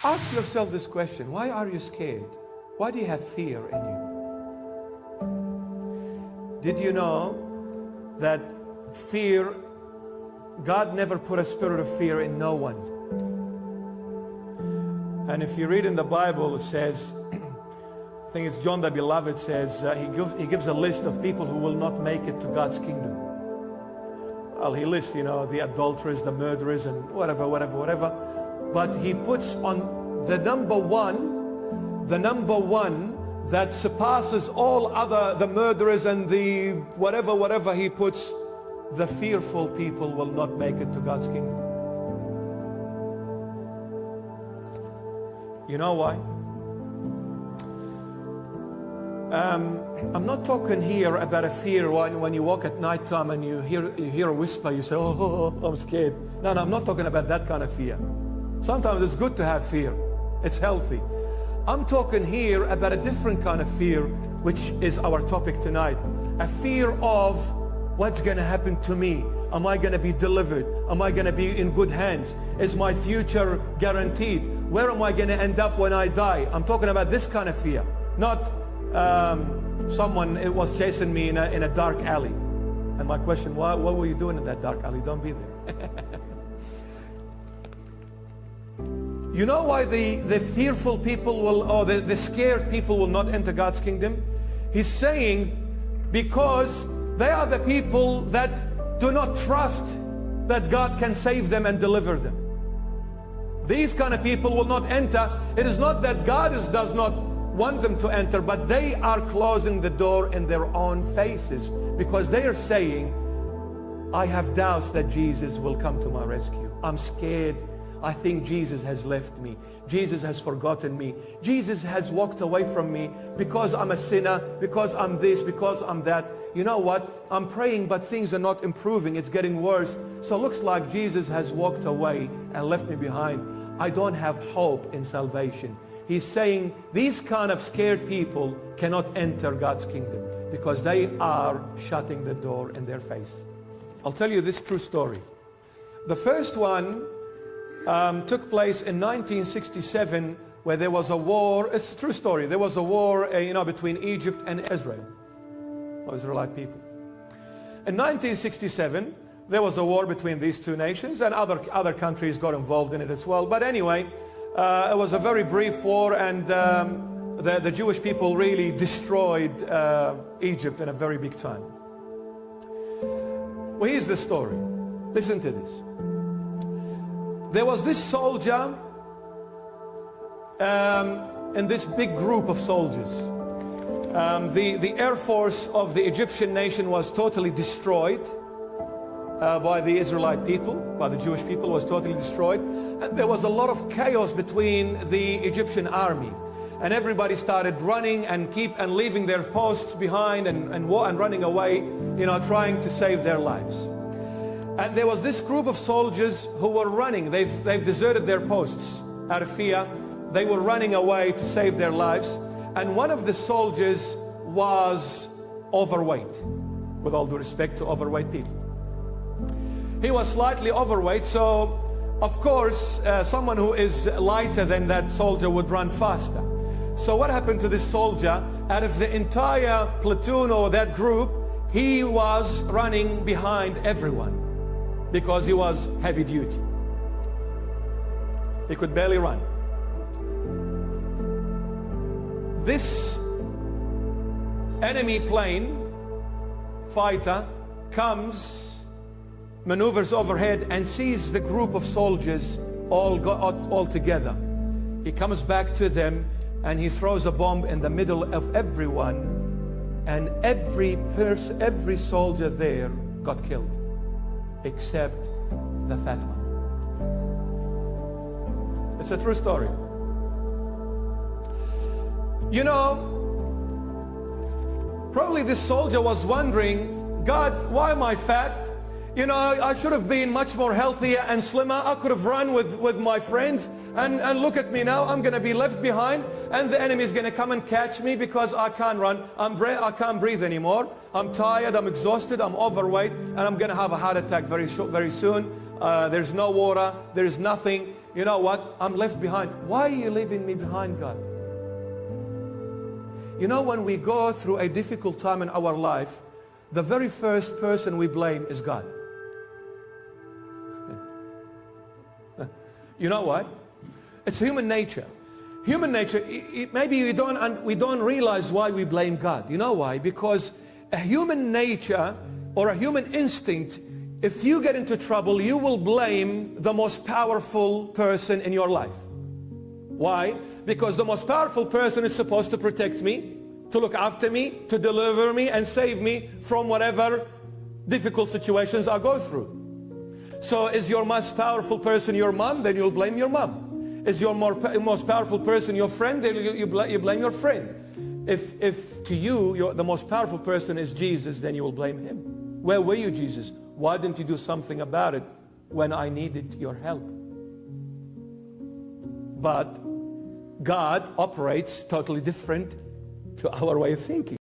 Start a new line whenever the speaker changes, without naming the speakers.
Ask yourself this question. Why are you scared? Why do you have fear in you? Did you know that fear, God never put a spirit of fear in no one? And if you read in the Bible, it says, I think it's John the Beloved says, he gives a list of people who will not make it to God's kingdom. Well, he lists, the adulterers, the murderers, and whatever. But he puts on the number one that surpasses all other, the murderers and the whatever he puts, the fearful people will not make it to God's kingdom. You know why? I'm not talking here about a fear when you walk at night time and you hear a whisper, you say, oh, I'm scared. No, I'm not talking about that kind of fear. Sometimes it's good to have fear. It's healthy. I'm talking here about a different kind of fear, which is our topic tonight. A fear of what's going to happen to me. Am I going to be delivered? Am I going to be in good hands? Is my future guaranteed? Where am I going to end up when I die? I'm talking about this kind of fear. Not someone was chasing me in a dark alley. And my question, what were you doing in that dark alley? Don't be there. You know why the fearful people will, or the scared people will not enter God's kingdom? He's saying because they are the people that do not trust that God can save them and deliver them. These kind of people will not enter. It is not that God does not want them to enter, but they are closing the door in their own faces because they are saying, I have doubts that Jesus will come to my rescue. I'm scared. I think Jesus has left me. Jesus has forgotten me. Jesus has walked away from me because I'm a sinner, because I'm this, because I'm that. You know what? I'm praying, but things are not improving. It's getting worse. So it looks like Jesus has walked away and left me behind. I don't have hope in salvation. He's saying these kind of scared people cannot enter God's kingdom because they are shutting the door in their face. I'll tell you this true story. The first one took place in 1967, where there was a war. It's a true story. There was a war, between Egypt and Israel, or Israelite people. In 1967, there was a war between these two nations, and other countries got involved in it as well. But anyway, it was a very brief war, and the Jewish people really destroyed Egypt in a very big time. Well, here's the story. Listen to this. There was this soldier and this big group of soldiers. The air force of the Egyptian nation was totally destroyed by the Israelite people, by the Jewish people, was totally destroyed. And there was a lot of chaos between the Egyptian army. And everybody started running and leaving their posts behind and running away, trying to save their lives. And there was this group of soldiers who were running. They've deserted their posts out of fear. They were running away to save their lives. And one of the soldiers was overweight, with all due respect to overweight people. He was slightly overweight, so of course someone who is lighter than that soldier would run faster. So what happened to this soldier? Out of the entire platoon or that group, he was running behind everyone, because he was heavy duty. He could barely run. This enemy plane fighter comes, maneuvers overhead, and sees the group of soldiers all together. He comes back to them and he throws a bomb in the middle of everyone, and every soldier there got killed, except the fat one. It's a true story. Probably this soldier was wondering, God, why am I fat? I should have been much more healthier and slimmer. I could have run with my friends, and look at me now. I'm going to be left behind, and the enemy is going to come and catch me because I can't run. I can't breathe anymore. I'm tired, I'm exhausted, I'm overweight, and I'm going to have a heart attack very soon. There's no water, there's nothing. you know what? I'm left behind. Why are you leaving me behind, God? You know, when we go through a difficult time in our life, the very first person we blame is God. You know why? It's human nature. Human nature, maybe we don't realize why we blame God. You know why? Because a human nature or a human instinct, if you get into trouble, you will blame the most powerful person in your life. Why? Because the most powerful person is supposed to protect me, to look after me, to deliver me and save me from whatever difficult situations I go through. So is your most powerful person your mom? Then you'll blame your mom. Is your most powerful person your friend? Then you blame your friend. If to you the most powerful person is Jesus, then you will blame him. Where were you, Jesus? Why didn't you do something about it when I needed your help? But God operates totally different to our way of thinking.